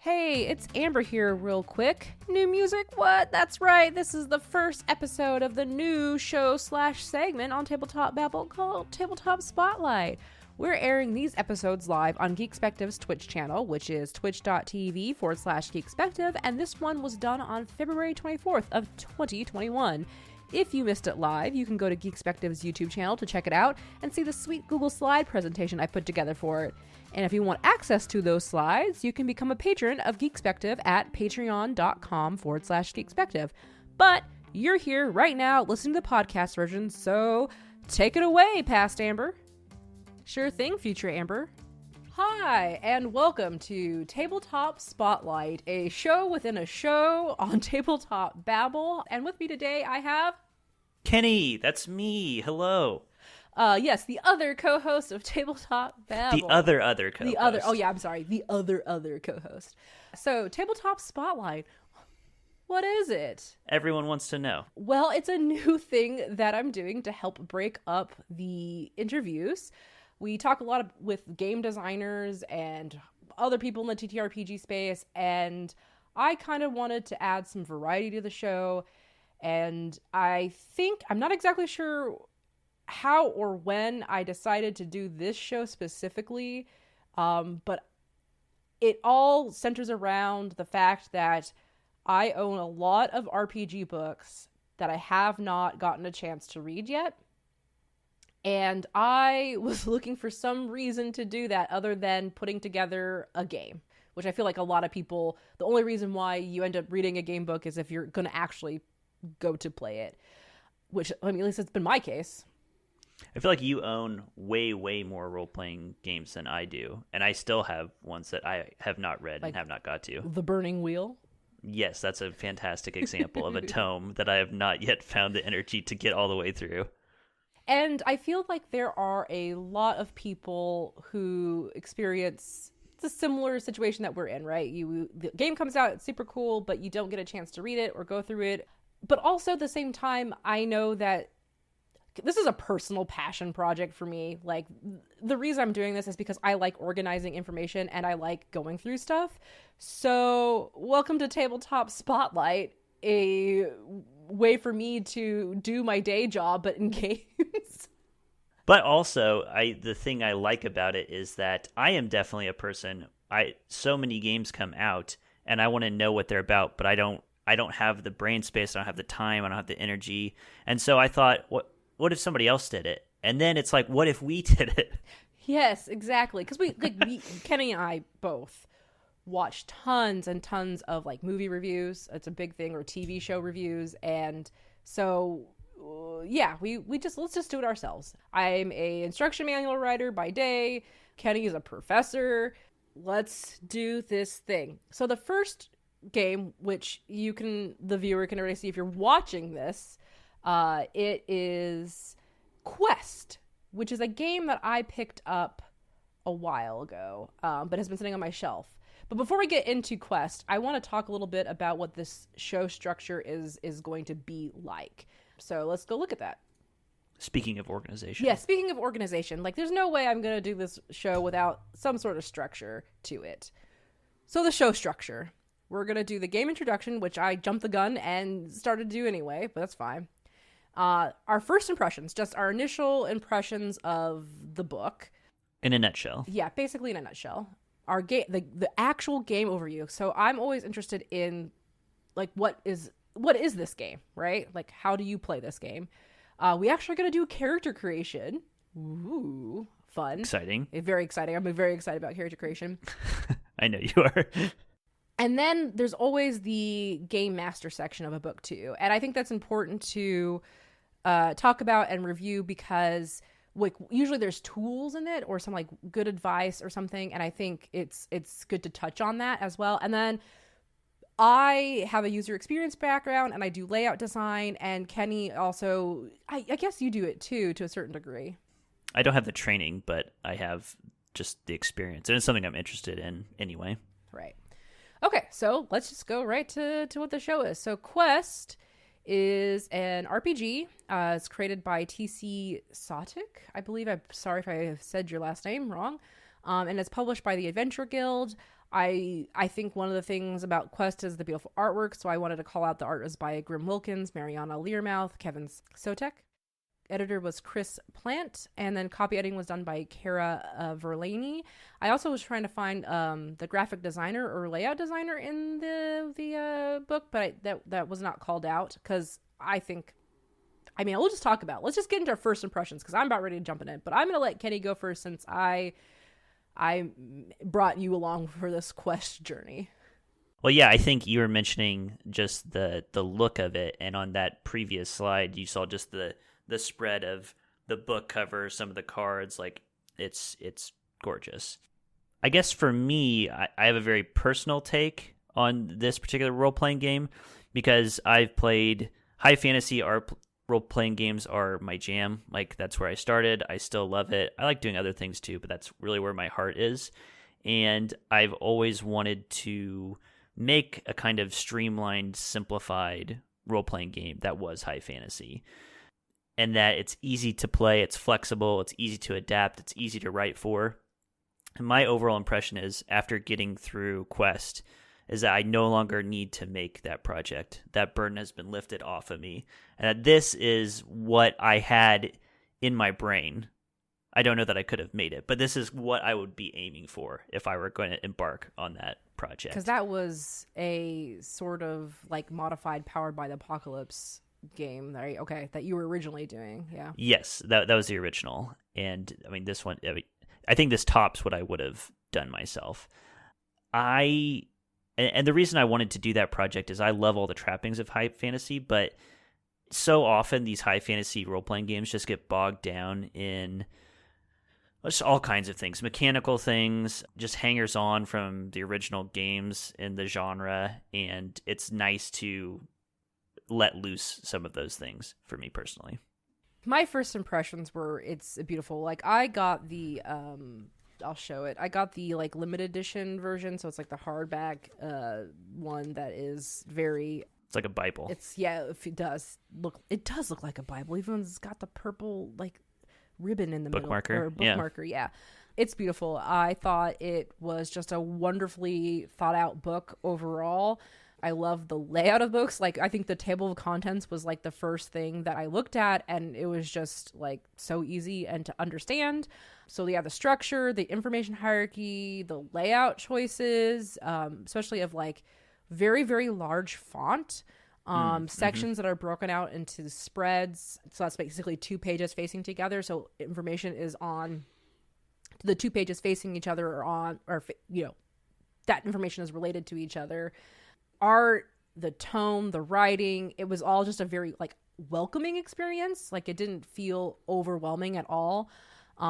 Hey, it's Amber here real quick. New music? What? That's right, this is the first episode of the new show/segment on Tabletop Babble called Tabletop Spotlight. We're airing these episodes live on Geekspective's Twitch channel, which is twitch.tv/Geekspective, and this one was done on February 24th of 2021. If you missed it live, you can go to Geekspective's YouTube channel to check it out and see the sweet Google slide presentation I put together for it. And if you want access to those slides, you can become a patron of Geekspective at patreon.com/Geekspective. But you're here right now listening to the podcast version, so take it away, past Amber. Sure thing, future Amber. Hi, and welcome to Tabletop Spotlight, a show within a show on Tabletop Babble. And with me today, I have... Kenny, that's me. Hello. Yes, the other co-host of Tabletop Babble. The other co-host. The other co-host. So, Tabletop Spotlight, what is it? Everyone wants to know. Well, it's a new thing that I'm doing to help break up the interviews. We talk a lot with game designers and other people in the TTRPG space, and I kind of wanted to add some variety to the show, and I'm not exactly sure how or when I decided to do this show specifically, but it all centers around the fact that I own a lot of RPG books that I have not gotten a chance to read yet. And I was looking for some reason to do that other than putting together a game, which I feel like a lot of people, the only reason why you end up reading a game book is if you're going to actually go to play it, which, I mean, at least it's been my case. I feel like you own way, way more role-playing games than I do, and I still have ones that I have not read and have not got to. The Burning Wheel? Yes, that's a fantastic example of a tome that I have not yet found the energy to get all the way through. And I feel like there are a lot of people who experience the similar situation that we're in, right? The game comes out, it's super cool, but you don't get a chance to read it or go through it. But also at the same time, I know that this is a personal passion project for me. Like, the reason I'm doing this is because I like organizing information and I like going through stuff. So, welcome to Tabletop Spotlight, a way for me to do my day job, but in games. But also, the thing I like about it is that I am definitely a person. So many games come out, and I want to know what they're about, but I don't have the brain space, I don't have the time, I don't have the energy. And so I thought, what if somebody else did it? And then it's like, what if we did it? Yes, exactly. Because we Kenny and I both watch tons and tons of like movie reviews. It's a big thing, or TV show reviews. And so, yeah, let's just do it ourselves. I'm a instruction manual writer by day. Kenny is a professor. Let's do this thing. So the first game, which the viewer can already see if you're watching this, it is Quest, which is a game that I picked up a while ago, but has been sitting on my shelf. But before we get into Quest, I want to talk a little bit about what this show structure is going to be like. So let's go look at that. Speaking of organization. Yeah, speaking of organization, like there's no way I'm going to do this show without some sort of structure to it. So the show structure. We're going to do the game introduction, which I jumped the gun and started to do anyway, but that's fine. Our first impressions, just our initial impressions of the book. In a nutshell. Yeah, basically in a nutshell. Our game, the actual game overview. So I'm always interested in, like, what is this game, right? Like, how do you play this game? We actually going to do character creation. Ooh, fun. Exciting. Very exciting. I'm very excited about character creation. I know you are. And then there's always the game master section of a book too. And I think that's important to talk about and review because like usually there's tools in it or some like good advice or something. And I think it's good to touch on that as well. And then I have a user experience background and I do layout design, and Kenny also, I guess you do it too, to a certain degree. I don't have the training, but I have just the experience. And it's something I'm interested in anyway. Right. Okay, so let's just go right to what the show is. So Quest is an RPG. It's created by T.C. Sotik, I believe. I'm sorry if I have said your last name wrong. And it's published by the Adventure Guild. I think one of the things about Quest is the beautiful artwork, so I wanted to call out the art is by Grim Wilkins, Mariana Learmouth, Kevin Sotek. Editor was Chris Plant, and then copy editing was done by Kara Verlaney. I also was trying to find the graphic designer or layout designer in the book, but that was not called out because we'll just talk about it. Let's just get into our first impressions because I'm about ready to jump in it. But I'm going to let Kenny go first since I brought you along for this Quest journey. Well, yeah, I think you were mentioning just the look of it, and on that previous slide, you saw just the spread of the book cover, some of the cards. Like it's gorgeous. I guess for me, I have a very personal take on this particular role-playing game because I've played high fantasy role-playing games are my jam. Like that's where I started. I still love it. I like doing other things too, but that's really where my heart is. And I've always wanted to make a kind of streamlined, simplified role-playing game that was high fantasy. And that it's easy to play, it's flexible, it's easy to adapt, it's easy to write for. And my overall impression is, after getting through Quest, is that I no longer need to make that project. That burden has been lifted off of me. And that this is what I had in my brain. I don't know that I could have made it, but this is what I would be aiming for if I were going to embark on that project. Because that was a sort of like modified Powered by the Apocalypse game, right? Okay, that you were originally doing. Yeah. Yes, that was the original. And I mean, this one, I think this tops what I would have done myself. And the reason I wanted to do that project is I love all the trappings of high fantasy, but so often these high fantasy role-playing games just get bogged down in just all kinds of things, mechanical things, just hangers-on from the original games in the genre, and it's nice to let loose some of those things for me personally. My first impressions were it's beautiful. Like I got the I'll show it. I got the like limited edition version, so it's like the hardback one that is very, it's like a Bible. It does look like a Bible. Even it's got the purple like ribbon in the bookmarker. Middle. Or bookmarker, yeah. It's beautiful. I thought it was just a wonderfully thought out book overall. I love the layout of books. Like, I think the table of contents was like the first thing that I looked at, and it was just like so easy and to understand. So yeah, the structure, the information hierarchy, the layout choices, especially of like very, very large font, sections that are broken out into spreads. So that's basically 2 pages facing together. So information is on the 2 pages facing each other that information is related to each other. Art, the tone, the writing, it was all just a very like welcoming experience. Like it didn't feel overwhelming at all.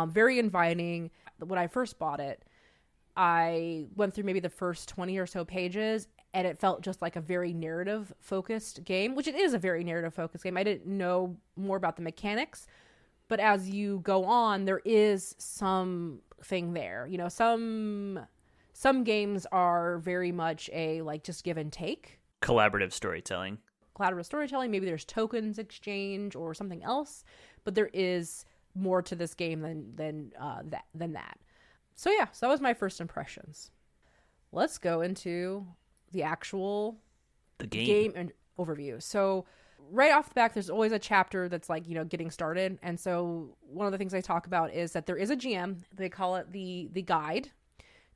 Very inviting. When I first bought it, I went through maybe the first 20 or so pages, and it felt just like a very narrative focused game, which it is a very narrative focused game. I didn't know more about the mechanics, but as you go on, there is something there. You know, some games are very much a like just give and take. Collaborative storytelling. Maybe there's tokens exchange or something else, but there is more to this game than that. So yeah, so that was my first impressions. Let's go into the actual game and overview. So right off the back, there's always a chapter that's like, getting started. And so one of the things I talk about is that there is a GM. They call it the guide.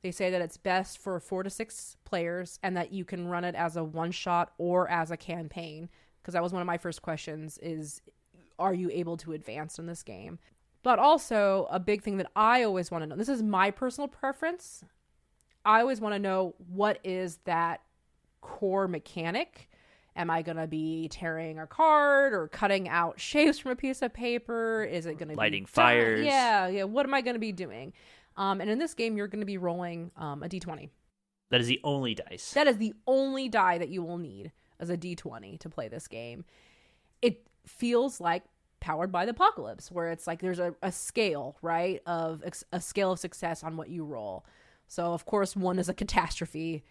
They say that it's best for 4 to 6 players and that you can run it as a one-shot or as a campaign. Because that was one of my first questions is, are you able to advance in this game? But also a big thing that I always want to know, this is my personal preference, I always want to know what is that core mechanic. Am I going to be tearing a card or cutting out shapes from a piece of paper? Is it going to be lighting fires? Yeah. What am I going to be doing? And in this game, you're going to be rolling a d20. That is the only dice. That is the only die that you will need as a d20 to play this game. It feels like Powered by the Apocalypse, where it's like there's a scale, right, of a scale of success on what you roll. So, of course, 1 is a catastrophe,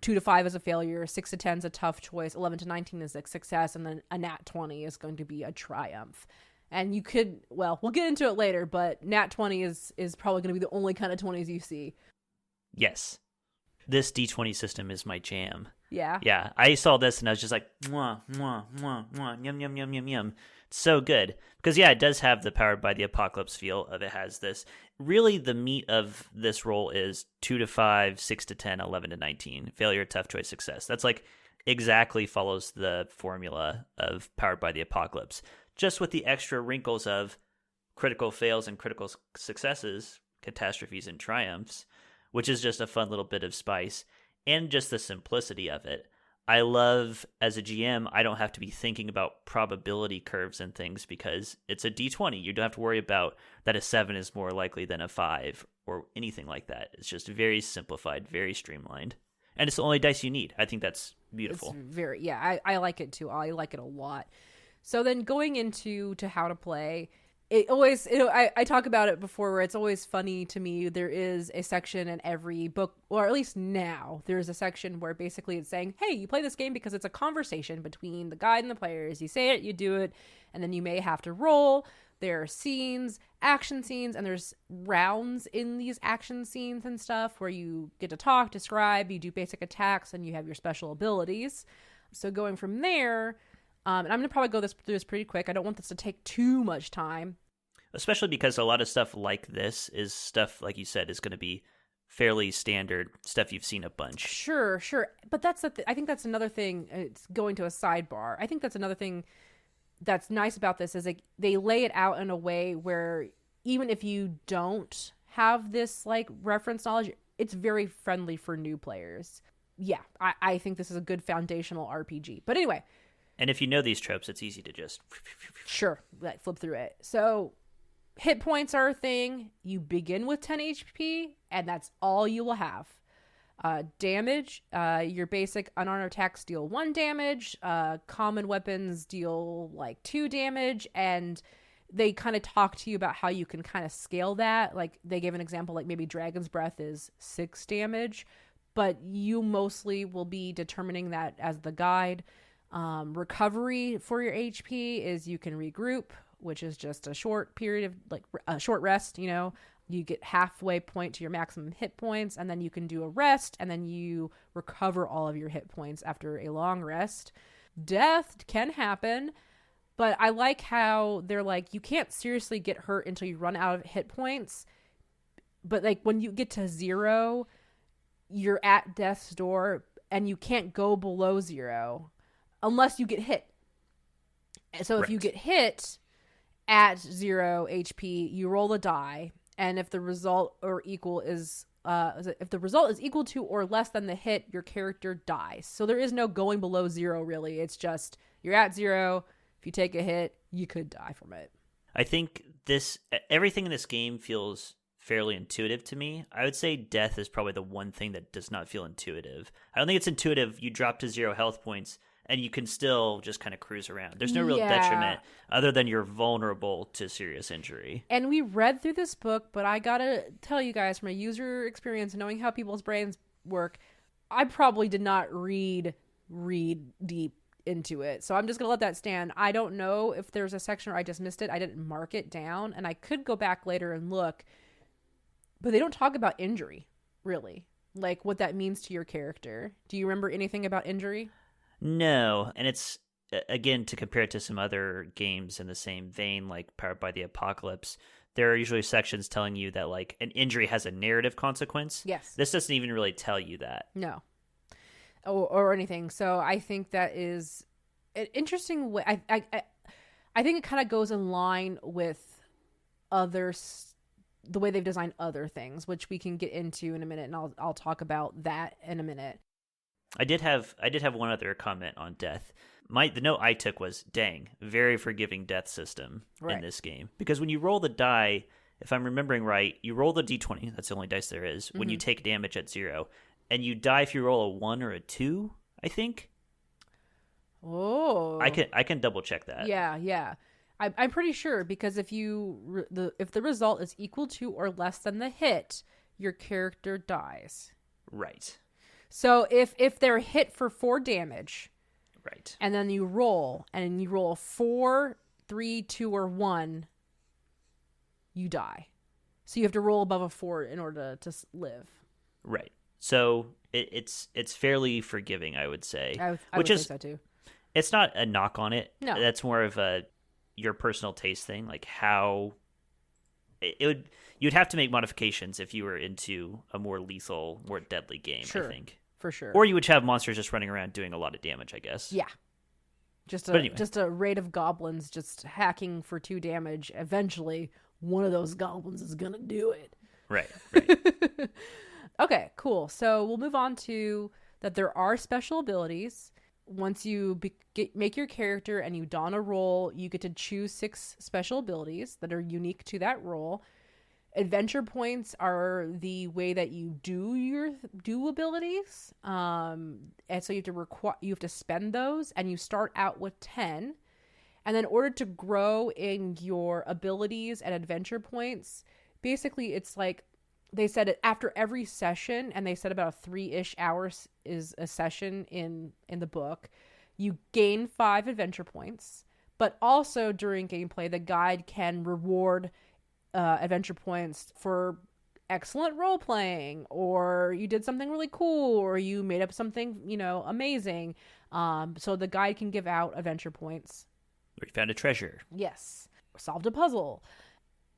2 to 5 is a failure, 6 to 10 is a tough choice, 11 to 19 is a success, and then a nat 20 is going to be a triumph. And you could, well, we'll get into it later, but nat 20 is probably going to be the only kind of 20s you see. Yes. This D20 system is my jam. Yeah. Yeah, I saw this and I was just like, mwah, mwah, mwah, mwah, yum, yum, yum, yum, yum. It's so good. Because, yeah, it does have the Powered by the Apocalypse feel of it has this. Really, the meat of this roll is 2 to 5, 6 to 10, 11 to 19. Failure, tough choice, success. That's like exactly follows the formula of Powered by the Apocalypse. Just with the extra wrinkles of critical fails and critical successes, catastrophes and triumphs, which is just a fun little bit of spice. And just the simplicity of it. I love, as a GM, I don't have to be thinking about probability curves and things because it's a D20. You don't have to worry about that a 7 is more likely than a 5 or anything like that. It's just very simplified, very streamlined. And it's the only dice you need. I think that's beautiful. It's I like it too. I like it a lot. So then going into how to play, it always, I talk about it before where it's always funny to me. There is a section in every book, or at least now, there's a section where basically it's saying, hey, you play this game because it's a conversation between the guide and the players. You say it, you do it, and then you may have to roll. There are scenes, action scenes, and there's rounds in these action scenes and stuff where you get to talk, describe, you do basic attacks, and you have your special abilities. So going from there... and I'm going to probably go through this pretty quick. I don't want this to take too much time. Especially because a lot of stuff like this is stuff, like you said, is going to be fairly standard stuff you've seen a bunch. Sure. But that's I think that's another thing. It's going to a sidebar. I think that's another thing that's nice about this is like they lay it out in a way where even if you don't have this like reference knowledge, it's very friendly for new players. Yeah, I think this is a good foundational RPG. But anyway... And if you know these tropes, it's easy to just... Sure, like flip through it. So, hit points are a thing. You begin with 10 HP, and that's all you will have. Damage, your basic unarmed attacks deal 1 damage. Common weapons deal, 2 damage. And they kind of talk to you about how you can kind of scale that. Like, they give an example, like maybe Dragon's Breath is 6 damage. But you mostly will be determining that as the guide. Recovery for your HP is you can regroup, which is just a short period of a short rest. You get halfway point to your maximum hit points, and then you can do a rest, and then you recover all of your hit points after a long rest. Death can happen, but I like how they're like, you can't seriously get hurt until you run out of hit points. But when you get to 0, you're at death's door, and you can't go below 0. Unless you get hit. So if you get hit at 0 HP, you roll a die, and if the result is equal to or less than the hit, your character dies. So there is no going below 0 really. It's just you're at 0. If you take a hit, you could die from it. I think everything in this game feels fairly intuitive to me. I would say death is probably the one thing that does not feel intuitive. I don't think it's intuitive. You drop to 0 health points and you can still just kind of cruise around. There's no real detriment other than you're vulnerable to serious injury. And we read through this book, but I gotta tell you guys, from a user experience, knowing how people's brains work, I probably did not read deep into it. So I'm just gonna let that stand. I don't know if there's a section where I just missed it. I didn't mark it down, and I could go back later and look. But they don't talk about injury, really. Like what that means to your character. Do you remember anything about injury? No, and it's, again, to compare it to some other games in the same vein, like Powered by the Apocalypse, there are usually sections telling you that, an injury has a narrative consequence. Yes. This doesn't even really tell you that. No. Or anything. So I think that is an interesting way. I think it kind of goes in line with the way they've designed other things, which we can get into in a minute, and I'll talk about that in a minute. I did have one other comment on death. The note I took was, dang, very forgiving death system in this game. Because when you roll the die, if I'm remembering right, you roll the d20, that's the only dice there is, when you take damage at 0. And you die if you roll a 1 or a 2, I think. Oh. I can double check that. Yeah. I'm pretty sure, because if the result is equal to or less than the hit, your character dies. Right. So if they're hit for 4 damage, right, and then you roll, and you roll 4, 3, 2, or 1, you die. So you have to roll above a 4 in order to live. Right. So it's fairly forgiving, I would say. I which would is say so too. It's not a knock on it. No. That's more of your personal taste thing, like how you'd have to make modifications if you were into a more lethal, more deadly game, Sure. I think. For sure. Or you would have monsters just running around doing a lot of damage, I guess. Yeah. Anyway. Just a raid of goblins just hacking for 2 damage. Eventually, one of those goblins is going to do it. Right. Okay, cool. So we'll move on to that there are special abilities. Once you make your character and you don a role, you get to choose 6 special abilities that are unique to that role. Adventure points are the way that you do abilities, and so you have to spend those, and you start out with 10, and then in order to grow in your abilities and adventure points, basically it's like they said it after every session, and they said about 3-ish hours is a session in the book. You gain 5 adventure points, but also during gameplay, the guide can reward adventure points for excellent role playing, or you did something really cool, or you made up something, amazing. So the guide can give out adventure points. Or you found a treasure. Yes. Solved a puzzle.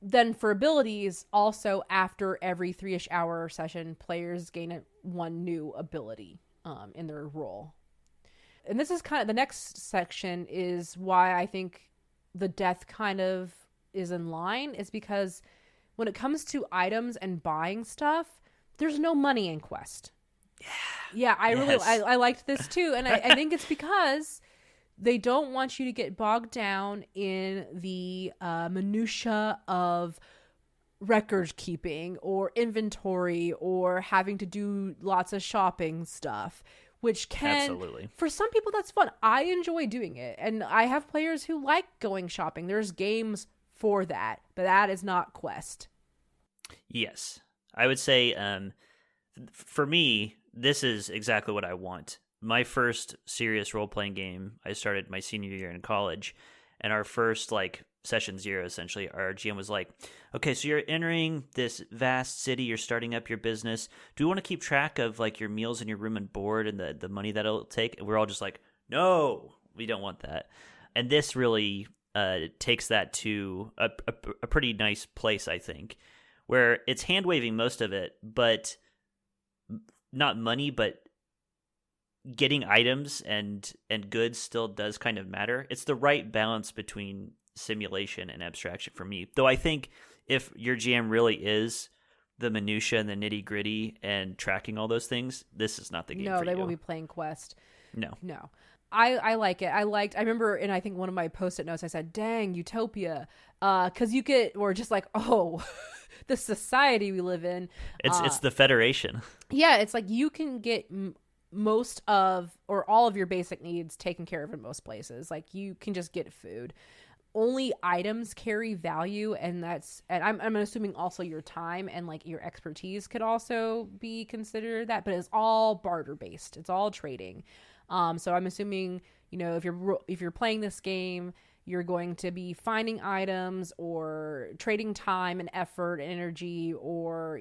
Then for abilities, also after every 3-ish hour session, players gain 1 new ability in their role. And this is kind of the next section is why I think the death kind of is in line, is because when it comes to items and buying stuff, there's no money in Quest. Yeah, I liked this too, and I think it's because they don't want you to get bogged down in the minutia of record keeping or inventory or having to do lots of shopping stuff, which can, absolutely, for some people that's fun. I enjoy doing it, and I have players who like going shopping. There's games for that, but that is not Quest. Yes, I would say for me, this is exactly what I want. My first serious role-playing game, I started my senior year in college, and our first session 0, essentially, our GM was like, okay, so you're entering this vast city, you're starting up your business. Do you want to keep track of your meals and your room and board and the money that it'll take? And we're all just like, no, we don't want that. And this really takes that to a pretty nice place, I think, where it's hand-waving most of it, but not money, but getting items and goods still does kind of matter. It's the right balance between simulation and abstraction for me. Though I think if your GM really is the minutia and the nitty-gritty and tracking all those things, this is not the game for you. No, they won't be playing Quest. No. I like it. I remember in I think one of my post-it notes I said, dang, Utopia. Because you get, or just oh, the society we live in. It's the Federation. Yeah, it's you can get most of or all of your basic needs taken care of in most places. You can just get food. Only items carry value, and I'm assuming also your time and your expertise could also be considered that, but it's all barter based. It's all trading. So I'm assuming, if you're playing this game, you're going to be finding items or trading time and effort and energy, or,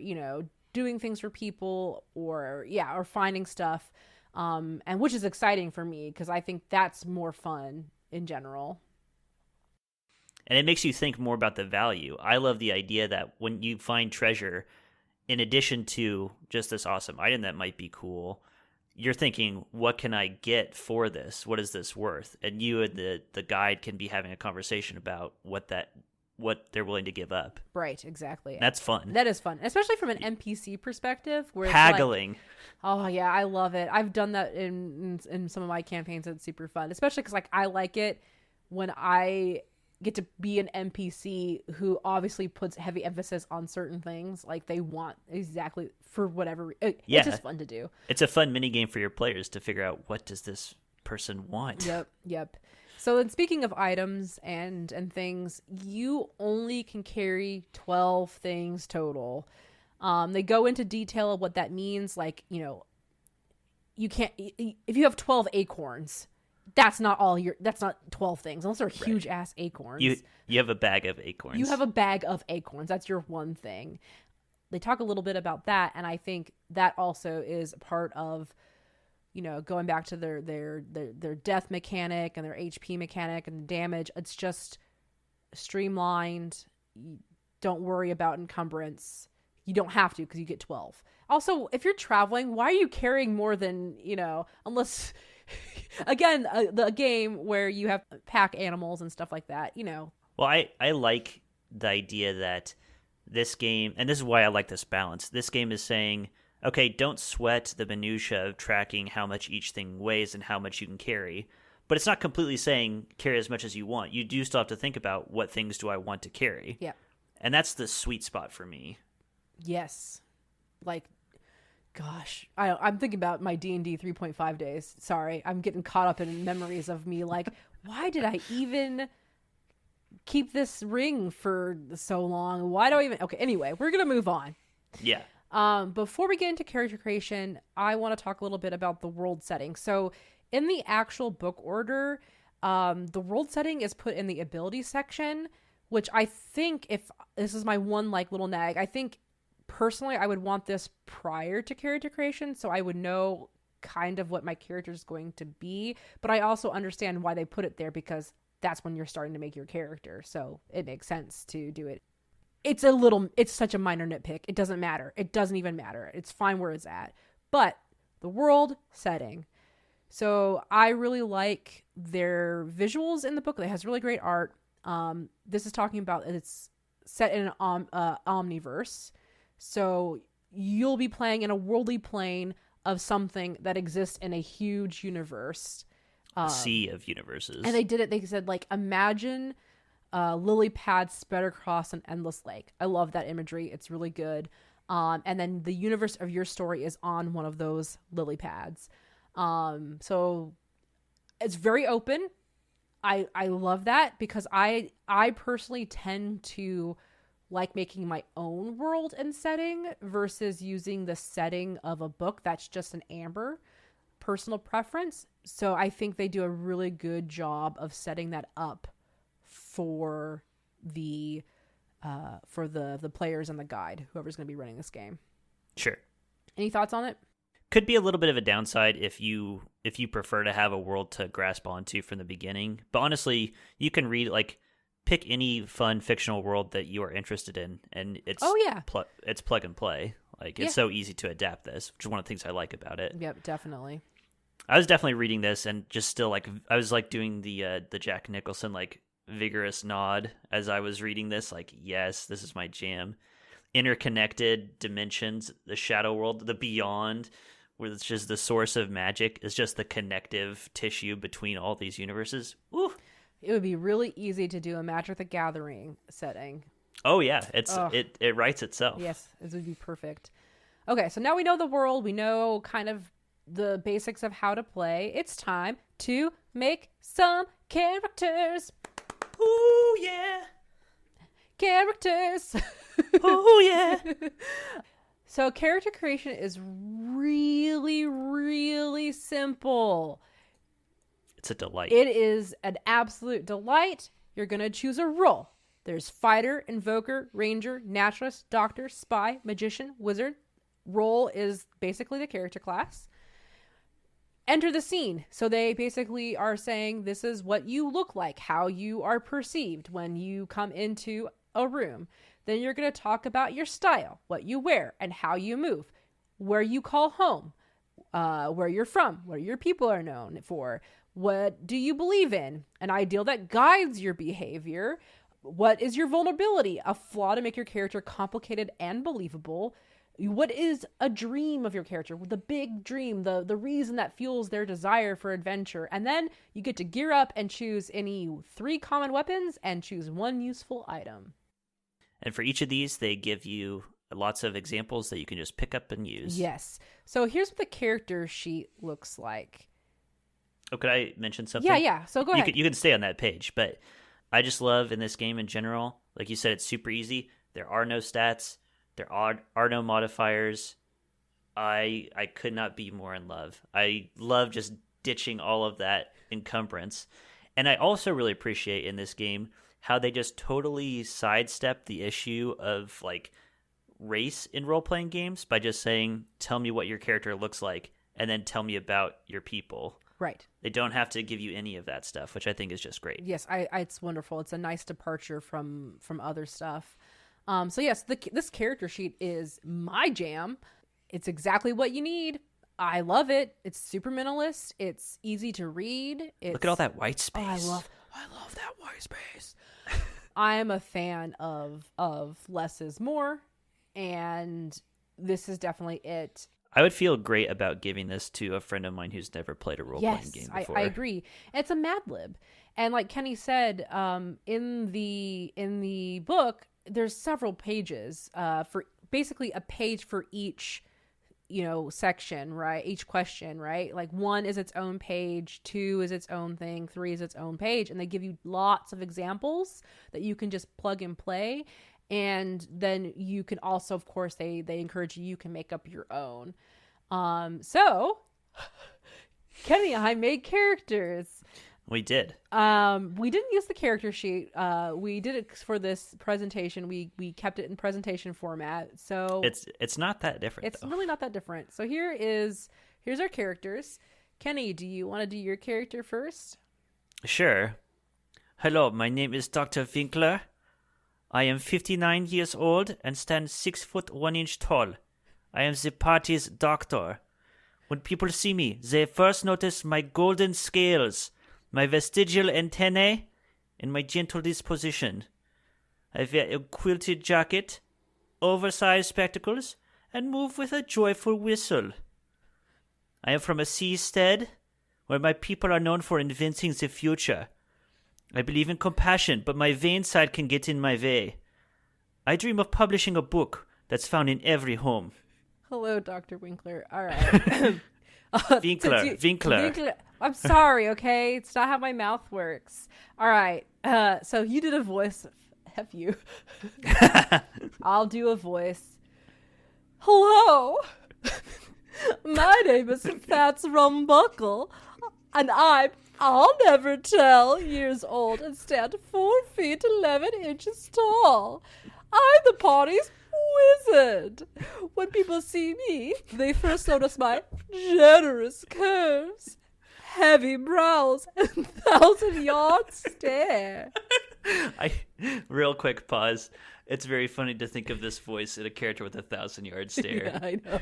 doing things for people, or finding stuff. And which is exciting for me because I think that's more fun in general. And it makes you think more about the value. I love the idea that when you find treasure, in addition to just this awesome item that might be cool, you're thinking, what can I get for this? What is this worth? And you and the guide can be having a conversation about what they're willing to give up. Right, exactly. That's fun. That is fun, especially from an NPC perspective, where haggling. Oh yeah, I love it. I've done that in some of my campaigns. It's super fun, especially because I like it when I get to be an NPC who obviously puts heavy emphasis on certain things, they want exactly for whatever. It's just fun to do. It's a fun mini game for your players to figure out, what does this person want. Yep. So then, speaking of items and things, you only can carry 12 things total. They go into detail of what that means. You can't, if you have 12 acorns, that's not 12 things, unless they're huge ass acorns. You have a bag of acorns. You have a bag of acorns. That's your one thing. they talk a little bit about that, and I think that also is part of, going back to their death mechanic and their HP mechanic and the damage. It's just streamlined. You don't worry about encumbrance. You don't have to because you get 12. Also, if you're traveling, why are you carrying more than, unless, again, the game where you have pack animals and stuff like that, Well, I like the idea that this game, and this is why I like this balance, this game is saying, okay, don't sweat the minutia of tracking how much each thing weighs and how much you can carry. But it's not completely saying carry as much as you want. You do still have to think about what things do I want to carry. Yeah. And that's the sweet spot for me. Yes. Like, gosh, I'm thinking about my D&D 3.5 days. Sorry, I'm getting caught up in memories of me. Like, why did I even keep this ring for so long? Why do I even... Okay, anyway, we're going to move on. Yeah. Before we get into character creation, I want to talk a little bit about the world setting. So in the actual book order, the world setting is put in the ability section, which I think, if this is my one little nag, I think personally I would want this prior to character creation, so I would know kind of what my character is going to be, but I also understand why they put it there, because that's when you're starting to make your character, so it makes sense to do it. It's such a minor nitpick. It doesn't matter. It doesn't even matter. It's fine where it's at. But the world setting. So I really like their visuals in the book. It has really great art. This is talking about, it's set in an omniverse. So you'll be playing in a worldly plane of something that exists in a huge universe. A sea of universes. And they said, imagine lily pads spread across an endless lake. I love that imagery. It's really good. And then the universe of your story is on one of those lily pads. So it's very open. I love that, because I personally tend to like making my own world and setting versus using the setting of a book that's just an amber. Personal preference. So I think they do a really good job of setting that up for the players and the guide, whoever's going to be running this game. Sure. Any thoughts on it? Could be a little bit of a downside if you prefer to have a world to grasp onto from the beginning. But honestly, you can read, pick any fun fictional world that you are interested in, and it's it's plug and play. It's so easy to adapt this, which is one of the things I like about it. Yep, definitely. I was definitely reading this and just still I was doing the Jack Nicholson vigorous nod as I was reading this, yes, this is my jam. Interconnected dimensions, the shadow world, the beyond, which is the source of magic, is just the connective tissue between all these universes. Ooh. It would be really easy to do a Magic the Gathering setting. Oh yeah, it writes itself. Yes, it would be perfect. Okay, so now we know the world, we know kind of the basics of how to play. It's time to make some characters. Ooh yeah. Characters. Ooh yeah. So character creation is really, really simple. It's a delight. It is an absolute delight. You're going to choose a role. There's fighter, invoker, ranger, naturalist, doctor, spy, magician, wizard. Role is basically the character class. Enter the scene. So they basically are saying this is what you look like, how you are perceived when you come into a room. Then you're going to talk about your style, what you wear, and how you move, where you call home, where you're from, what your people are known for. What do you believe in? An ideal that guides your behavior. What is your vulnerability? A flaw to make your character complicated and believable. What is a dream of your character? The big dream, the reason that fuels their desire for adventure. And then you get to gear up and choose any 3 common weapons and choose 1 useful item. And for each of these, they give you lots of examples that you can just pick up and use. Yes. So here's what the character sheet looks like. Oh, could I mention something? Yeah. So go ahead. You can stay on that page, but I just love in this game in general, like you said, it's super easy. There are no stats. There are no modifiers. I could not be more in love. I love just ditching all of that encumbrance. And I also really appreciate in this game how they just totally sidestep the issue of race in role-playing games by just saying, tell me what your character looks like, and then tell me about your people. Right. They don't have to give you any of that stuff, which I think is just great. Yes, it's wonderful. It's a nice departure from other stuff. So yes, this character sheet is my jam. It's exactly what you need. I love it. It's super minimalist. It's easy to read. Look at all that white space. Oh, I love that white space. I'm a fan of less is more, and this is definitely it. I would feel great about giving this to a friend of mine who's never played a role-playing game before. I agree. It's a Mad Lib. And like Kenny said, in the book, there's several pages for basically a page for each, section, right? Each question, right? Like 1 is its own page, 2 is its own thing, 3 is its own page. And they give you lots of examples that you can just plug and play. And then you can also, of course, they encourage you can make up your own. So Kenny and I made characters. We did. We didn't use the character sheet. We did it for this presentation. We kept it in presentation format. So it's not that different. It's really not that different. So here's our characters. Kenny, do you want to do your character first? Sure. Hello, my name is Dr. Winkler. I am 59 years old and stand 6 foot 1 inch tall. I am the party's doctor. When people see me, they first notice my golden scales, my vestigial antennae, and my gentle disposition. I wear a quilted jacket, oversized spectacles, and move with a joyful whistle. I am from a seastead where my people are known for inventing the future. I believe in compassion, but my vain side can get in my way. I dream of publishing a book that's found in every home. Hello, Dr. Winkler. All right. Winkler. I'm sorry, okay? It's not how my mouth works. All right. So you did a voice. F you. I'll do a voice. Hello. My name is Fats Rumbuckle, and I'll never tell, years old, and stand 4 feet 11 inches tall. I'm the party's wizard. When people see me, they first notice my generous curves, heavy brows, and 1,000-yard stare. Real quick pause. It's very funny to think of this voice in a character with a 1,000-yard stare. Yeah, I know.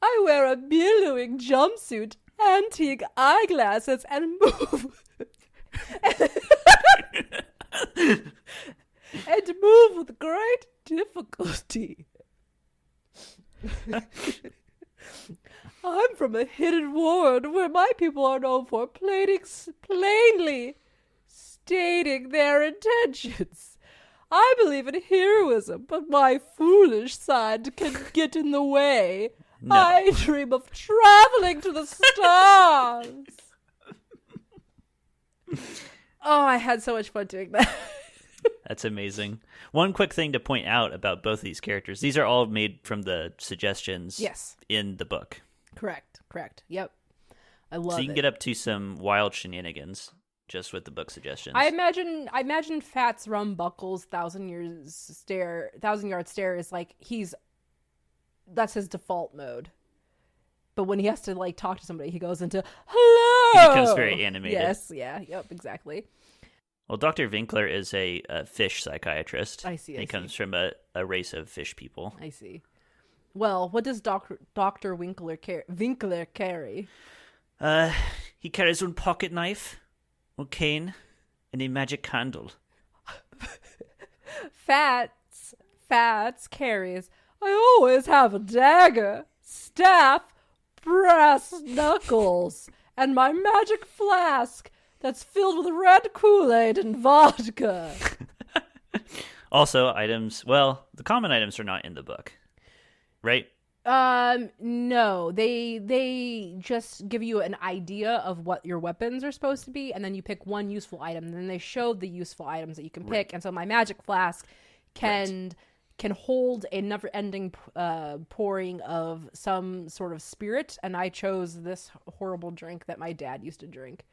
I wear a billowing jumpsuit, antique eyeglasses, and move with great difficulty. I'm from a hidden ward where my people are known for plainly stating their intentions. I believe in heroism, but my foolish side can get in the way. No. I dream of traveling to the stars. Oh, I had so much fun doing that. That's amazing. One quick thing to point out about both these characters. These are all made from the suggestions in the book. Correct. Yep. I love it. So you can get up to some wild shenanigans just with the book suggestions. I imagine Fats Rumbuckle's 1,000-yard stare is like that's his default mode. But when he has to talk to somebody, he goes into hello. He becomes very animated. Yes, yeah, yep, exactly. Well, Dr. Winkler is a fish psychiatrist. I see. He comes from a race of fish people. I see. Well, what does Dr. Winkler carry? He carries one pocket knife, one cane, and a magic candle. Fats carries. I always have a dagger, staff, brass knuckles, and my magic flask that's filled with red Kool-Aid and vodka. Also, items. Well, the common items are not in the book, right? No. They just give you an idea of what your weapons are supposed to be, and then you pick one useful item, and then they showed the useful items that you can pick. Right. And so my magic flask can hold a never-ending pouring of some sort of spirit, and I chose this horrible drink that my dad used to drink.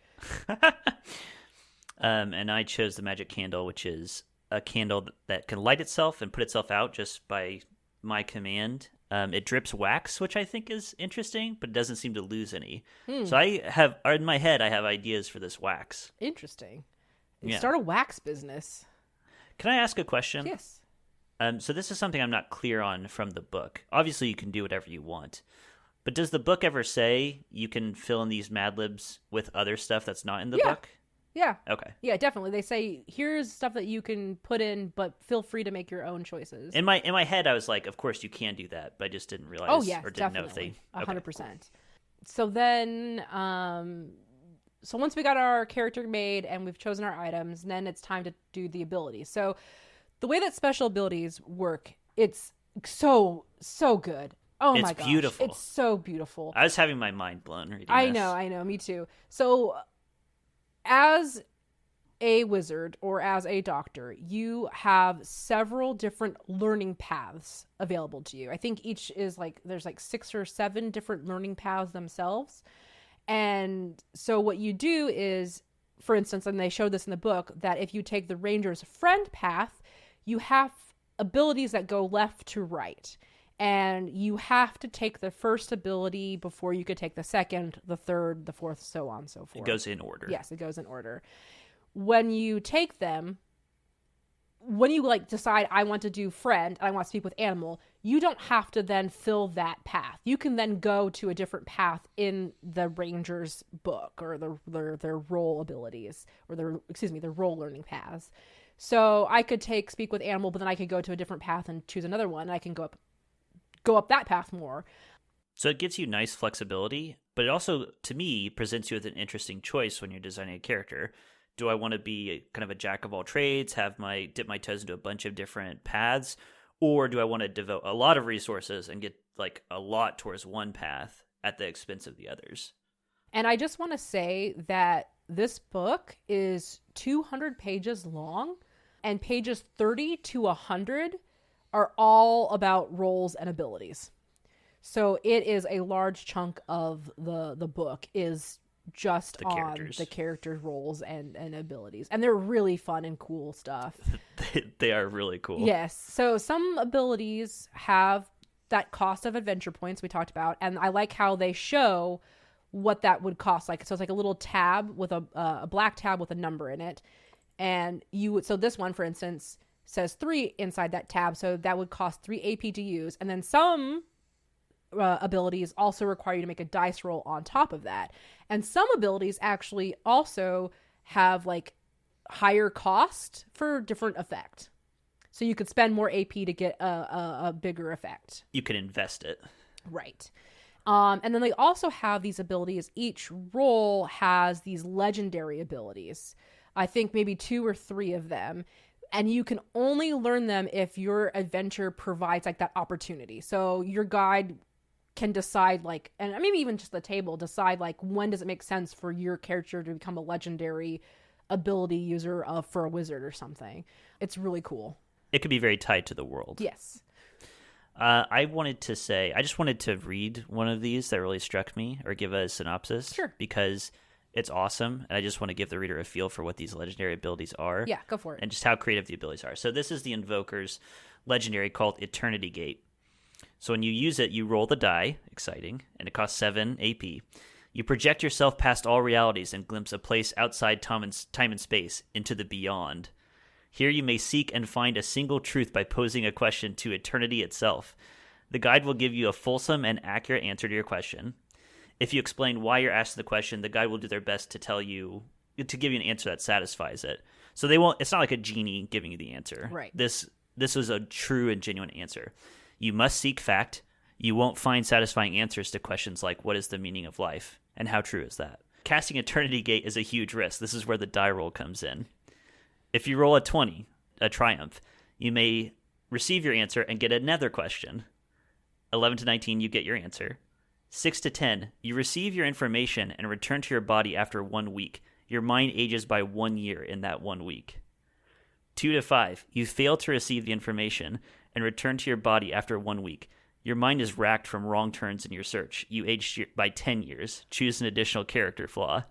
And I chose the magic candle, which is a candle that can light itself and put itself out just by my command. It drips wax, which I think is interesting, but it doesn't seem to lose any. So in my head, I have ideas for this wax. Interesting. Yeah. Start a wax business. Can I ask a question? Yes. So this is something I'm not clear on from the book. Obviously, you can do whatever you want. But does the book ever say you can fill in these Mad Libs with other stuff that's not in the book? Yeah. Okay. Yeah, definitely. They say, here's stuff that you can put in, but feel free to make your own choices. In my head, I was like, of course you can do that, but I just didn't realize or didn't know if they... 100%. Okay. So then, so once we got our character made and we've chosen our items, then it's time to do the abilities. So the way that special abilities work, it's so good. Oh my gosh. It's beautiful. It's so beautiful. I was having my mind blown reading this. I know. Me too. So as a wizard or as a doctor, you have several different learning paths available to you. I think each is there's 6 or 7 different learning paths themselves. And so what you do is, for instance, and they showed this in the book, that if you take the ranger's friend path, you have abilities that go left to right. And you have to take the first ability before you could take the second, the third, the fourth, so on and so forth. It goes in order. Yes, it goes in order. When you take them, when you decide I want to do friend, I want to speak with animal, you don't have to then fill that path. You can then go to a different path in the ranger's book or their role abilities or their role learning paths. So I could take speak with animal, but then I could go to a different path and choose another one. And I can go up that path more. So it gives you nice flexibility, but it also, to me, presents you with an interesting choice when you're designing a character. Do I want to be kind of a jack of all trades, dip my toes into a bunch of different paths, or do I want to devote a lot of resources and get a lot towards one path at the expense of the others? And I just want to say that this book is 200 pages long, and pages 30 to 100 are all about roles and abilities. So it is a large chunk of the book is just on the characters' roles and abilities. And they're really fun and cool stuff. They are really cool. Yes. So some abilities have that cost of adventure points we talked about. And I like how they show what that would cost. So it's a little tab with a black tab with a number in it. And so this one, for instance, says 3 inside that tab. So that would cost 3 AP to use. And then some abilities also require you to make a dice roll on top of that. And some abilities actually also have higher cost for different effect. So you could spend more AP to get a bigger effect. You can invest it. Right. And then they also have these abilities. Each role has these legendary abilities. I think maybe 2 or 3 of them. And you can only learn them if your adventure provides that opportunity. So your guide can decide and maybe even just the table decide when does it make sense for your character to become a legendary ability user for a wizard or something. It's really cool. It could be very tied to the world. Yes. I just wanted to read one of these that really struck me, or give a synopsis. Sure. Because it's awesome, and I just want to give the reader a feel for what these legendary abilities are. Yeah, go for it. And just how creative the abilities are. So this is the Invoker's legendary called Eternity Gate. So when you use it, you roll the die, exciting, and it costs 7 AP. You project yourself past all realities and glimpse a place outside time and space, into the beyond. Here you may seek and find a single truth by posing a question to eternity itself. The guide will give you a fulsome and accurate answer to your question. If you explain why you're asking the question, the guide will do their best to give you an answer that satisfies it. So it's not like a genie giving you the answer. Right. This was a true and genuine answer. You must seek fact. You won't find satisfying answers to questions like, what is the meaning of life? And how true is that? Casting Eternity Gate is a huge risk. This is where the die roll comes in. If you roll a 20, a triumph, you may receive your answer and get another question. 11 to 19, you get your answer. 6 to 10, you receive your information and return to your body after 1 week. Your mind ages by 1 year in that 1 week. 2 to 5, you fail to receive the information and return to your body after 1 week. Your mind is racked from wrong turns in your search. You aged by 10 years. Choose an additional character flaw.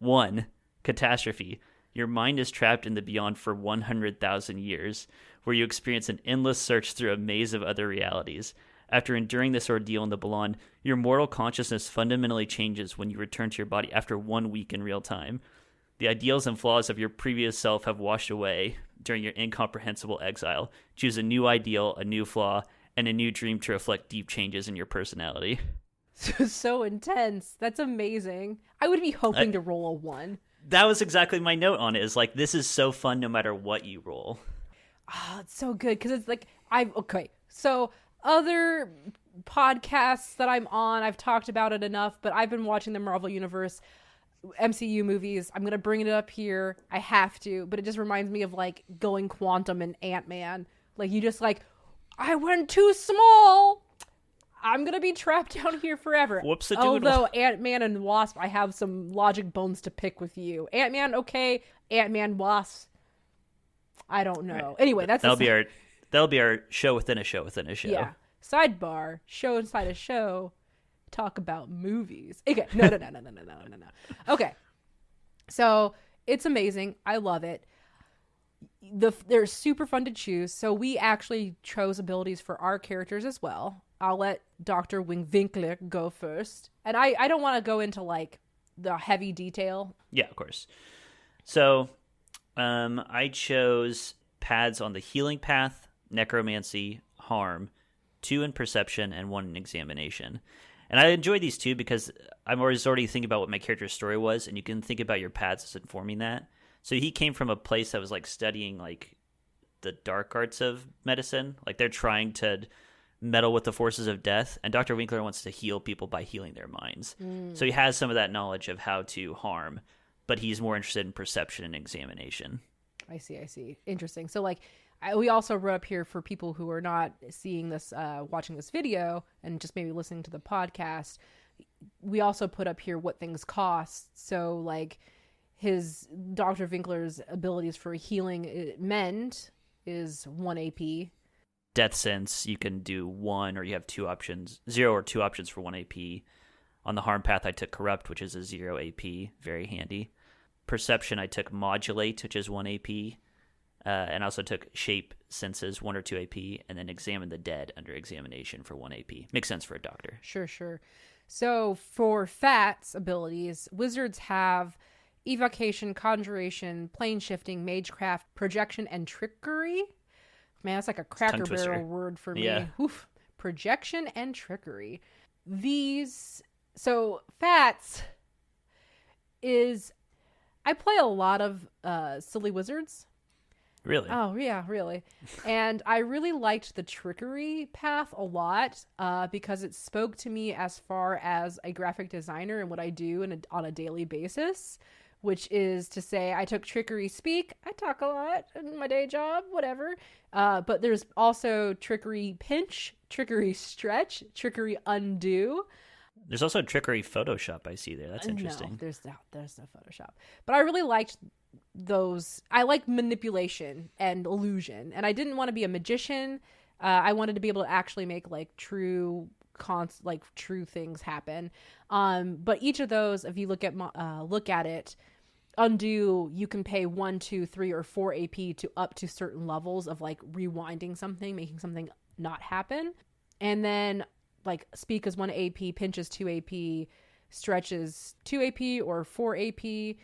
1, catastrophe. Your mind is trapped in the beyond for 100,000 years, where you experience an endless search through a maze of other realities. After enduring this ordeal in the beyond, your mortal consciousness fundamentally changes when you return to your body after 1 week in real time. The ideals and flaws of your previous self have washed away during your incomprehensible exile. Choose a new ideal, a new flaw, and a new dream to reflect deep changes in your personality. So intense. That's amazing. I would be hoping to roll a 1. That was exactly my note on it. Is like, this is so fun no matter what you roll. Oh, it's so good because it's like so other podcasts that I'm on, I've talked about it enough, but I've been watching the Marvel Universe MCU movies. I'm gonna bring it up here. I have to, but it just reminds me of like going quantum and Ant-Man. Like, you just like, I went too small. I'm gonna be trapped down here forever. Whoops! Although Ant-Man and Wasp, I have some logic bones to pick with you. Ant-Man, okay. Ant-Man, Wasp, I don't know. Right. Anyway, that'll be our show within a show within a show. Yeah. Sidebar: show inside a show. Talk about movies. Okay. No. Okay. So it's amazing. I love it. They're super fun to choose. So we actually chose abilities for our characters as well. I'll let Dr. Winkler go first. And I don't want to go into like the heavy detail. Yeah, of course. So I chose pads on the healing path, necromancy, harm, 2 in perception, and 1 in examination. And I enjoy these 2 because I'm already thinking about what my character's story was, and you can think about your paths as informing that. So he came from a place that was like studying like the dark arts of medicine. Like, they're trying to meddle with the forces of death, and Dr. Winkler wants to heal people by healing their minds. So he has some of that knowledge of how to harm, but he's more interested in perception and examination. I see. Interesting. So like, we also wrote up here for people who are not seeing this, watching this video and just maybe listening to the podcast, we also put up here what things cost. So like, his Dr. Winkler's abilities for healing mend is 1 AP. Death sense, you can do 1, or you have 2 options, 0 or 2 options for 1 AP. On the harm path, I took corrupt, which is a 0 AP, very handy. Perception, I took modulate, which is 1 AP. And also took shape senses, 1 or 2 AP, and then examine the dead under examination for 1 AP. Makes sense for a doctor. Sure. So for Fat's abilities, wizards have evocation, conjuration, plane shifting, magecraft, projection, and trickery. Man, that's like a Cracker Barrel word for me. Yeah. Oof. Projection and trickery. So Fats is, I play a lot of silly wizards. Really? Oh, yeah, really. And I really liked the trickery path a lot because it spoke to me as far as a graphic designer and what I do on a daily basis, which is to say I took trickery speak. I talk a lot in my day job, whatever. But there's also trickery pinch, trickery stretch, trickery undo. There's also trickery Photoshop I see there. That's interesting. No, there's no Photoshop. But I really liked those. I like manipulation and illusion, and I didn't want to be a magician. I wanted to be able to actually make like true things happen. But each of those, if you look at it, undo, you can pay 1, 2, 3, or 4 AP to up to certain levels of like rewinding something, making something not happen. And then like speak is 1 AP, pinch is 2 AP, stretch is 2 AP or 4 AP.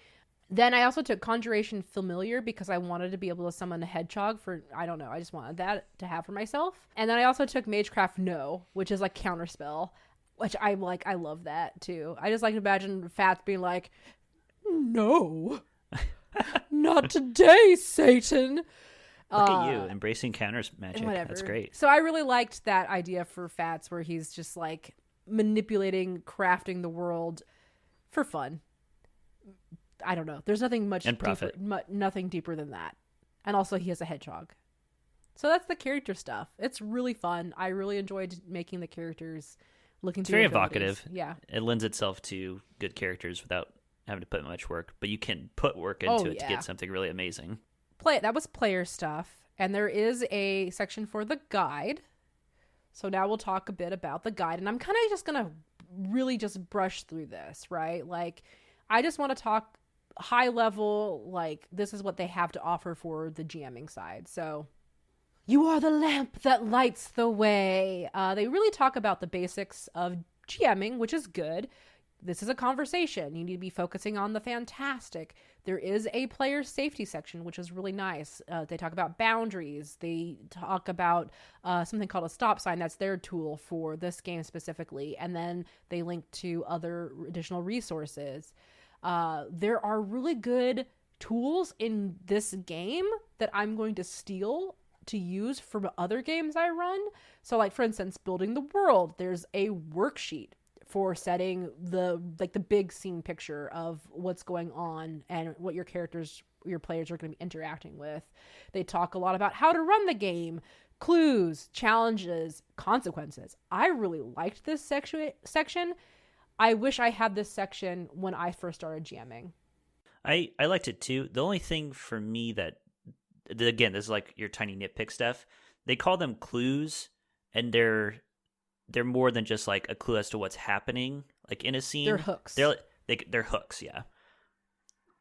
Then I also took Conjuration Familiar because I wanted to be able to summon a hedgehog for, I don't know, I just wanted that to have for myself. And then I also took Magecraft No, which is like counterspell, which I like. I love that too. I just like to imagine Fats being like, no, not today, Satan. Look at you, embracing counters magic. Whatever. That's great. So I really liked that idea for Fats where he's just like manipulating, crafting the world for fun. I don't know. There's nothing much and profit. Nothing deeper than that. And also he has a hedgehog. So that's the character stuff. It's really fun. I really enjoyed making the characters, looking through. It's very evocative. Yeah. It lends itself to good characters without having to put much work, but you can put work into it to get something really amazing. That was player stuff, and there is a section for the guide. So now we'll talk a bit about the guide, and I'm kind of just gonna really just brush through this, right? Like, I just want to talk high level, like this is what they have to offer for the GMing side. So you are the lamp that lights the way. They really talk about the basics of GMing, which is good. This is a conversation. You need to be focusing on the fantastic. There is a player safety section, which is really nice. They talk about boundaries. They talk about something called a stop sign. That's their tool for this game specifically. And then they link to other additional resources. There are really good tools in this game that I'm going to steal to use from other games I run. So like, for instance, building the world, there's a worksheet for setting the big scene picture of what's going on and what your players are going to be interacting with. They talk a lot about how to run the game, clues, challenges, consequences. I really liked this section. I wish I had this section when I first started jamming. I liked it too. The only thing for me that, again, this is like your tiny nitpick stuff. They call them clues, and they're more than just like a clue as to what's happening, like in a scene. They're hooks. They're hooks, yeah.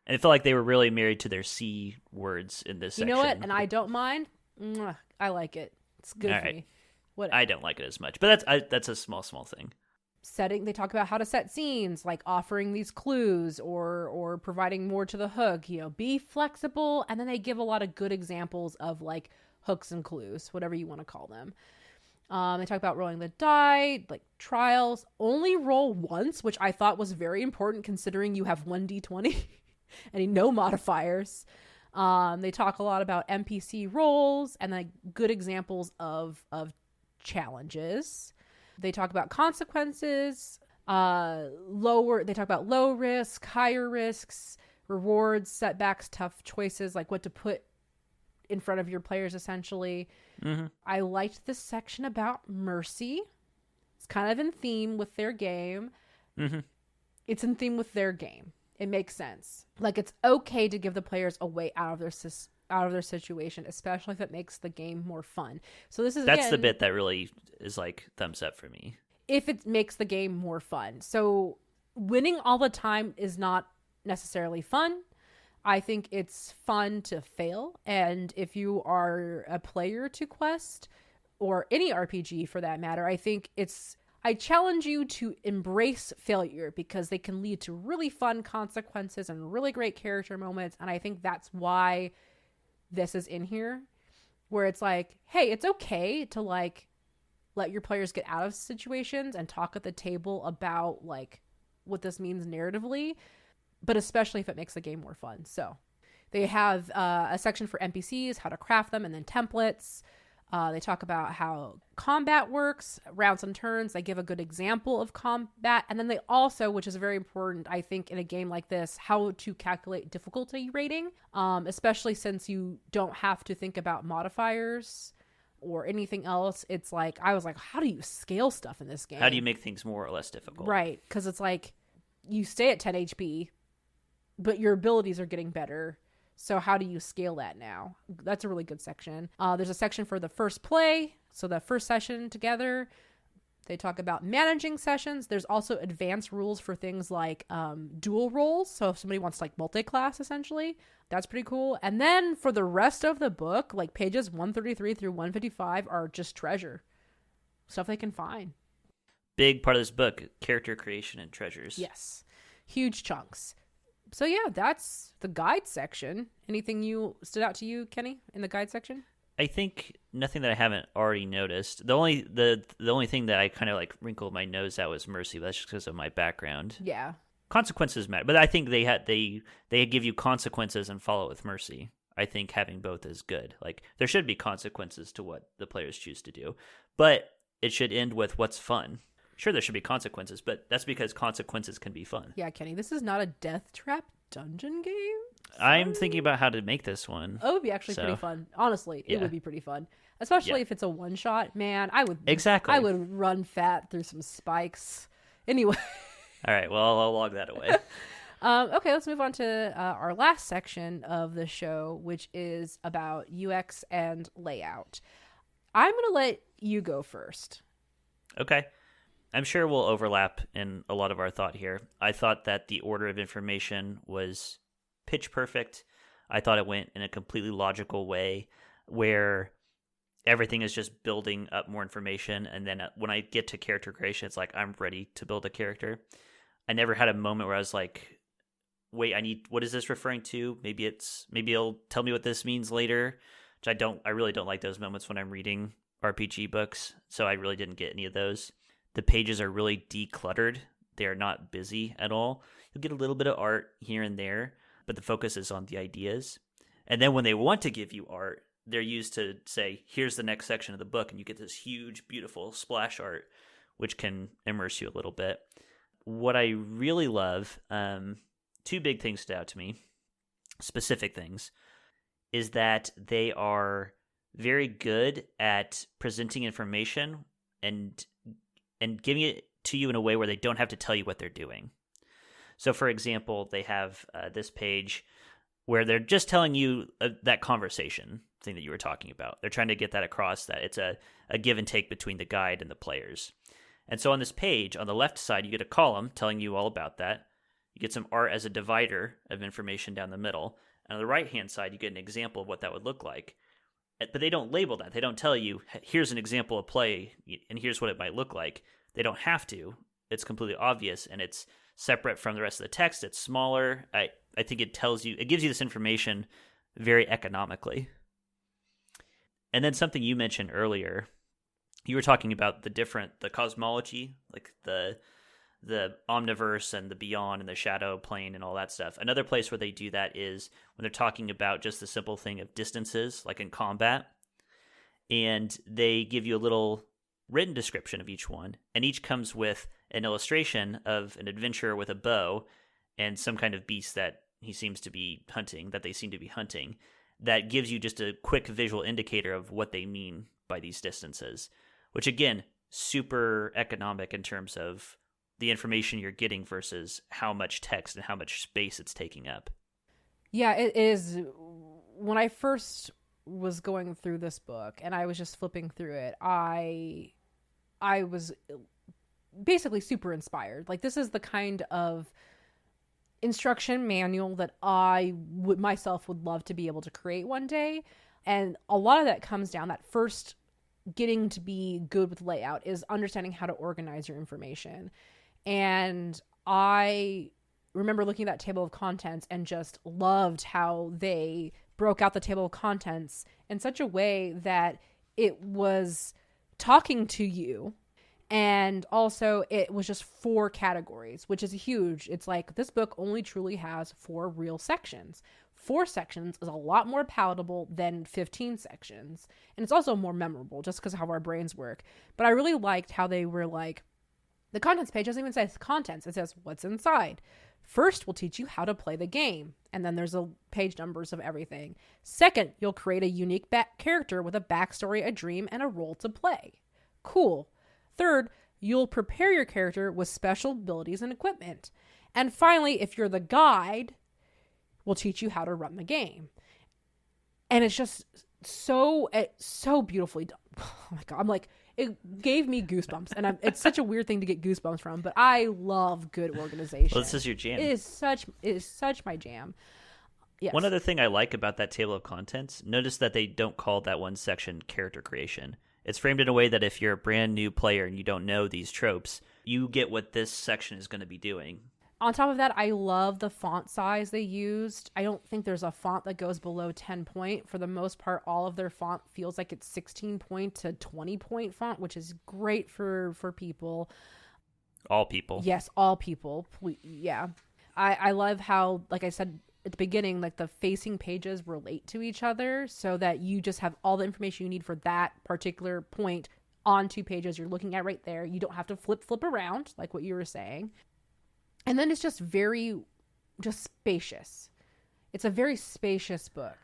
And I feel like they were really married to their C words in this section. You know what? And I don't mind. I like it. It's good All for right. me. What? I don't like it as much, but that's a small thing. They talk about how to set scenes, like offering these clues or providing more to the hook. Be flexible, and then they give a lot of good examples of like hooks and clues, whatever you want to call them. They talk about rolling the die, like trials. Only roll once, which I thought was very important considering you have 1d20 and no modifiers. They talk a lot about NPC roles and like good examples of challenges. They talk about consequences, they talk about low risk, higher risks, rewards, setbacks, tough choices, like what to put in front of your players, essentially. Mm-hmm. I liked this section about mercy. It's kind of in theme with their game. Mm-hmm. It's in theme with their game. It makes sense. Like, it's okay to give the players a way out of their situation, especially if it makes the game more fun. So that's the bit that really is like thumbs up for me. If it makes the game more fun. So winning all the time is not necessarily fun. I think it's fun to fail. And if you are a player to Quest or any RPG for that matter, I challenge you to embrace failure because they can lead to really fun consequences and really great character moments. And I think that's why this is in here, where it's like, hey, it's okay to like let your players get out of situations and talk at the table about like what this means narratively, but especially if it makes the game more fun. So they have a section for NPCs, how to craft them, and then templates. They talk about how combat works, rounds and turns. They give a good example of combat. And then they also, which is very important, I think, in a game like this, how to calculate difficulty rating, especially since you don't have to think about modifiers or anything else. It's like, I was like, how do you scale stuff in this game? How do you make things more or less difficult? Right, because it's like you stay at 10 HP, but your abilities are getting better. So how do you scale that now? That's a really good section. There's a section for the first play. So the first session together. They talk about managing sessions. There's also advanced rules for things like dual roles. So if somebody wants like multi-class, essentially, that's pretty cool. And then for the rest of the book, like pages 133 through 155 are just treasure. Stuff they can find. Big part of this book, character creation and treasures. Yes. Huge chunks. So yeah, that's the guide section. Anything you stood out to you, Kenny, in the guide section? I think nothing that I haven't already noticed. The only thing that I kind of like wrinkled my nose at was mercy, but that's just because of my background. Yeah. Consequences matter, but I think they give you consequences and follow it with mercy. I think having both is good. Like there should be consequences to what the players choose to do, but it should end with what's fun. Sure, there should be consequences, but that's because consequences can be fun. Yeah, Kenny, this is not a death trap dungeon game. I'm thinking about how to make this one. Oh, it would be actually pretty fun. Honestly, it would be pretty fun. Especially if it's a one-shot. Man, I would run fat through some spikes. Anyway. All right, well, I'll log that away. Okay, let's move on to our last section of the show, which is about UX and layout. I'm going to let you go first. Okay. I'm sure we'll overlap in a lot of our thought here. I thought that the order of information was pitch perfect. I thought it went in a completely logical way where everything is just building up more information. And then when I get to character creation, it's like, I'm ready to build a character. I never had a moment where I was like, wait, what is this referring to? Maybe it'll tell me what this means later, which I really don't like those moments when I'm reading RPG books. So I really didn't get any of those. The pages are really decluttered. They are not busy at all. You'll get a little bit of art here and there, but the focus is on the ideas. And then when they want to give you art, they're used to say, here's the next section of the book, and you get this huge, beautiful splash art, which can immerse you a little bit. What I really love, two big things stood out to me, specific things, is that they are very good at presenting information and giving it to you in a way where they don't have to tell you what they're doing. So, for example, they have this page where they're just telling you that conversation thing that you were talking about. They're trying to get that across, that it's a give and take between the guide and the players. And so on this page, on the left side, you get a column telling you all about that. You get some art as a divider of information down the middle. And on the right-hand side, you get an example of what that would look like. But they don't label that. They don't tell you, here's an example of play, and here's what it might look like. They don't have to. It's completely obvious, and it's separate from the rest of the text. It's smaller. I think it gives you this information very economically. And then something you mentioned earlier, you were talking about the cosmology, like the omniverse and the beyond and the shadow plane and all that stuff. Another place where they do that is when they're talking about just the simple thing of distances, like in combat. And they give you a little written description of each one, and each comes with an illustration of an adventurer with a bow and some kind of beast that they seem to be hunting, that gives you just a quick visual indicator of what they mean by these distances, which again, super economic in terms of the information you're getting versus how much text and how much space it's taking up. Yeah, it is. When I first was going through this book and I was just flipping through it, I was basically super inspired. Like, this is the kind of instruction manual that I would love to be able to create one day. And a lot of that comes down, that first getting to be good with layout is understanding how to organize your information. And I remember looking at that table of contents and just loved how they broke out the table of contents in such a way that it was talking to you. And also it was just 4 categories, which is huge. It's like, this book only truly has 4 real sections. 4 sections is a lot more palatable than 15 sections. And it's also more memorable just because of how our brains work. But I really liked how they were like, the contents page doesn't even say contents. It says what's inside. First, we'll teach you how to play the game. And then there's a page numbers of everything. Second, you'll create a unique character with a backstory, a dream, and a role to play. Cool. Third, you'll prepare your character with special abilities and equipment. And finally, if you're the guide, we'll teach you how to run the game. And it's just so beautifully done. Oh my God. I'm like, it gave me goosebumps. And it's such a weird thing to get goosebumps from, but I love good organization. Well, this is your jam. It is such my jam. Yes. One other thing I like about that table of contents, notice that they don't call that one section character creation. It's framed in a way that if you're a brand new player and you don't know these tropes, you get what this section is going to be doing. On top of that, I love the font size they used. I don't think there's a font that goes below 10 point. For the most part, all of their font feels like it's 16 point to 20 point font, which is great for people. All people. Yes, all people. Yeah. I love how, like I said at the beginning, like the facing pages relate to each other so that you just have all the information you need for that particular point on 2 pages you're looking at right there. You don't have to flip around like what you were saying. And then it's just just spacious. It's a very spacious book.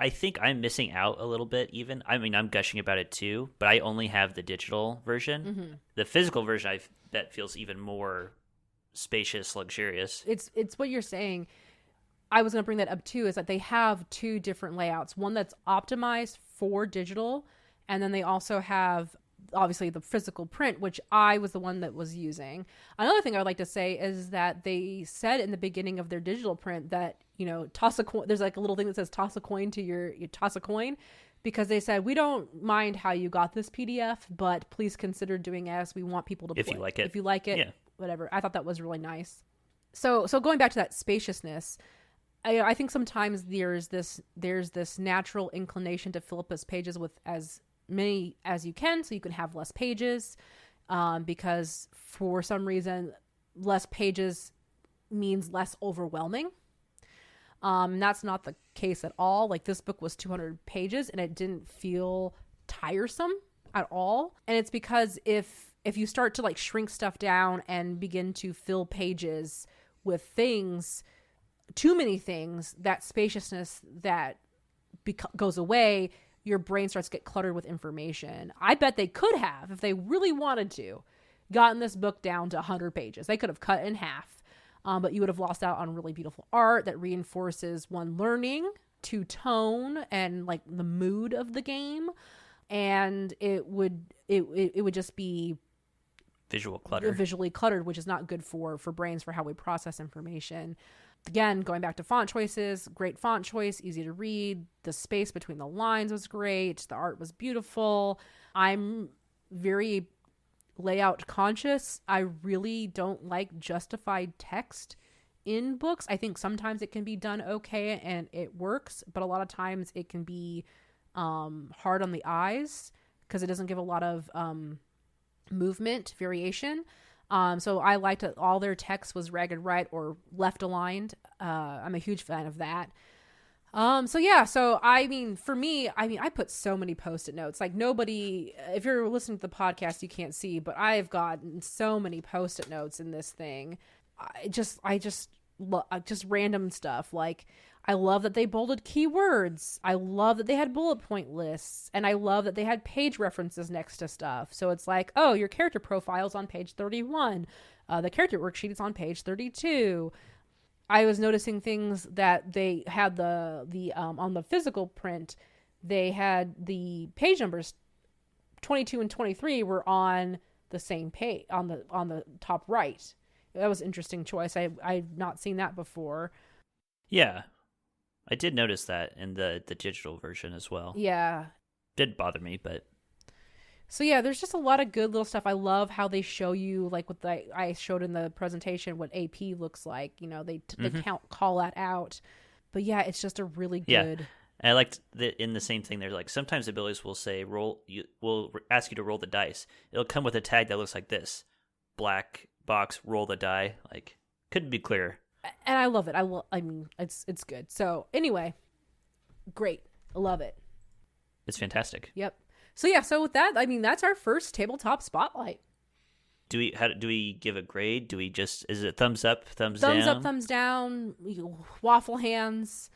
I think I'm missing out a little bit even. I mean, I'm gushing about it too, but I only have the digital version. Mm-hmm. The physical version, I bet, feels even more spacious, luxurious. It's what you're saying. I was going to bring that up too, is that they have 2 different layouts. One that's optimized for digital, and then they also have obviously the physical print, which I was the one that was using. Another thing I would like to say is that they said in the beginning of their digital print that, toss a coin. There's like a little thing that says toss a coin to you toss a coin, because they said, we don't mind how you got this PDF, but please consider doing as we want people to if play. you like it. If you like it, yeah. Whatever. I thought that was really nice. So going back to that spaciousness, I think sometimes there's this natural inclination to fill up those pages with as many as you can, so you can have less pages, because for some reason less pages means less overwhelming. That's not the case at all. Like, this book was 200 pages and it didn't feel tiresome at all. And it's because if you start to like shrink stuff down and begin to fill pages with things, too many things, that spaciousness that goes away, your brain starts to get cluttered with information. I bet they could have, if they really wanted to, gotten this book down to 100 pages. They could have cut in half. But you would have lost out on really beautiful art that reinforces one learning to tone and like the mood of the game. And it would just be visually cluttered, which is not good for brains, for how we process information. Again, going back to font choices, great font choice, easy to read. The space between the lines was great. The art was beautiful. I'm very layout conscious. I really don't like justified text in books. I think sometimes it can be done okay and it works, but a lot of times it can be hard on the eyes because it doesn't give a lot of movement variation. So I liked it. All their text was ragged right or left aligned. I'm a huge fan of that. So I mean, for me, I put so many Post-it notes. Like, nobody, if you're listening to the podcast, you can't see, but I've gotten so many Post-it notes in this thing. Just random stuff. Like, I love that they bolded keywords. I love that they had bullet point lists, and I love that they had page references next to stuff. So it's like, oh, your character profile's on page 31. The character worksheet is on page 32. I was noticing things that they had on the physical print, they had the page numbers 22 and 23 were on the same page on the top right. That was an interesting choice. I've not seen that before. Yeah. I did notice that in the digital version as well. Yeah. Did bother me, but so yeah, there's just a lot of good little stuff. I love how they show you, like what I showed in the presentation, what AP looks like. They call that out. But yeah, it's just a really good. Yeah. And I liked that in the same thing. There's like sometimes abilities will say will ask you to roll the dice. It'll come with a tag that looks like this: black box, roll the die. Like, couldn't be clearer. And I love it. I mean, it's good. So anyway, great. I love it. It's fantastic. Yep. So yeah, so with that, I mean, that's our first tabletop spotlight. Do we give a grade? Do we just, is it thumbs up, thumbs down? Thumbs up, thumbs down, waffle hands.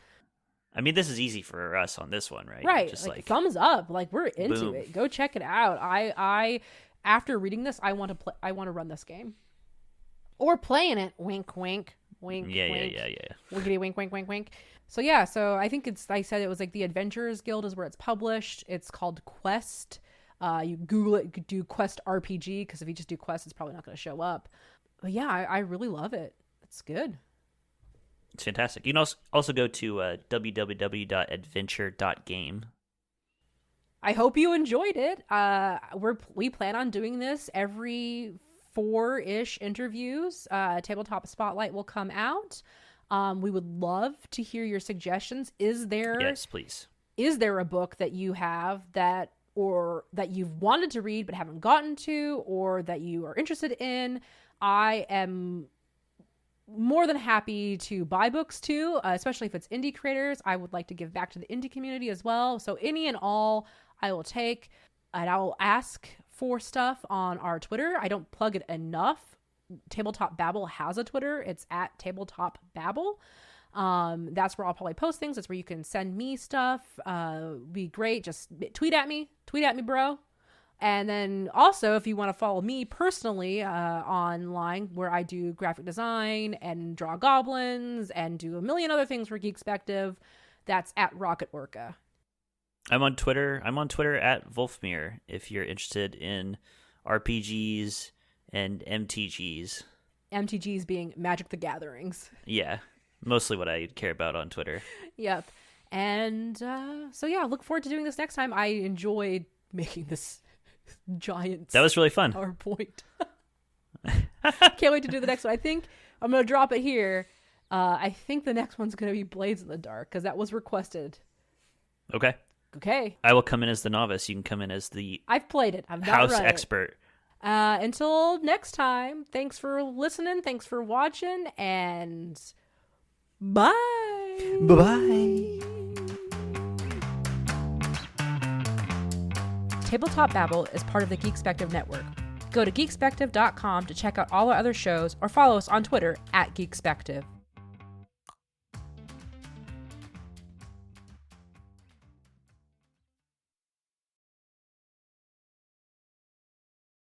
I mean, this is easy for us on this one, right? Right. Just like thumbs up. Like, we're into boom. it. Go check it out. I after reading this, I want to run this game. Or playing it. Wink, wink, wink, yeah, wink. Yeah. Winkety wink, wink, wink, wink. So yeah, so I think I said it was like the Adventurers Guild is where it's published. It's called Quest. You Google it, do Quest RPG, because if you just do Quest, it's probably not going to show up. But yeah, I really love it. It's good. It's fantastic. You can also go to www.adventure.game. I hope you enjoyed it. We plan on doing this every 4-ish interviews. Tabletop Spotlight will come out. We would love to hear your suggestions. Yes, please. Is there a book that you have that you've wanted to read but haven't gotten to, or that you are interested in? I am more than happy to buy books too, especially if it's indie creators. I would like to give back to the indie community as well. So any and all I will take, and I will ask for stuff on our Twitter. I don't plug it enough. Tabletop Babble has a Twitter. It's at Tabletop Babble. That's where I'll probably post things. That's where you can send me stuff. Be great. Just tweet at me, bro. And then also, if you want to follow me personally online, where I do graphic design and draw goblins and do a million other things for Geekspective, that's at Rocket Orca. I'm on Twitter. I'm on Twitter at Wolfmere if you're interested in RPGs and MTGs. MTGs being Magic the Gatherings. Yeah, mostly what I care about on Twitter. Yep. And so yeah, look forward to doing this next time. I enjoyed making this giant That was really fun. PowerPoint. Can't wait to do the next one. I think I'm going to drop it here. I think the next one's going to be Blades in the Dark because that was requested. Okay. Okay. I will come in as the novice. You can come in as the I've played it. I've not house run it. expert. Until next time, thanks for listening. Thanks for watching. And bye. Bye-bye. Tabletop Babble is part of the Geekspective Network. Go to geekspective.com to check out all our other shows or follow us on Twitter at Geekspective.